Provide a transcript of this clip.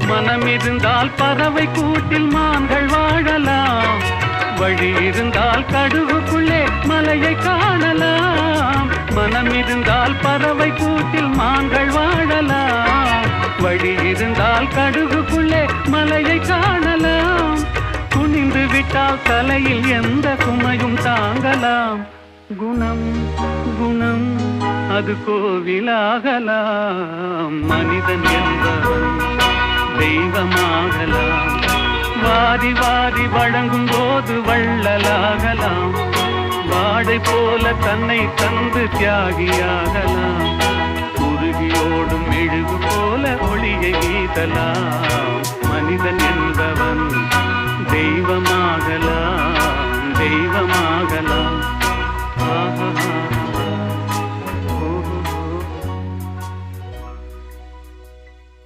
மனம் இருந்தால் பறவை கூட்டில் மான்கள் வாழலாம், வழி இருந்தால் கடுவுக்குள்ளே மலையை காணலாம். மனம் இருந்தால் பறவை கூட்டில் மான்கள் வாழலாம், வழி இருந்தால் கடுவுக்குள்ளே மலையை காணலாம். துணிந்து விட்டால் தலையில் எந்த சுமையும் தாங்கலாம். குணம் குணம் அது கோவிலாகலாம். மனிதன் என்பவன் தெய்வமாகலாம். வாரி வாரி வழங்கும் போது வள்ளலாகலாம். வாடை போல தன்னை தந்து தியாகியாகலாம். உருகியோடும் மெழுகு போல ஒளியை வீசலாம். மனிதன்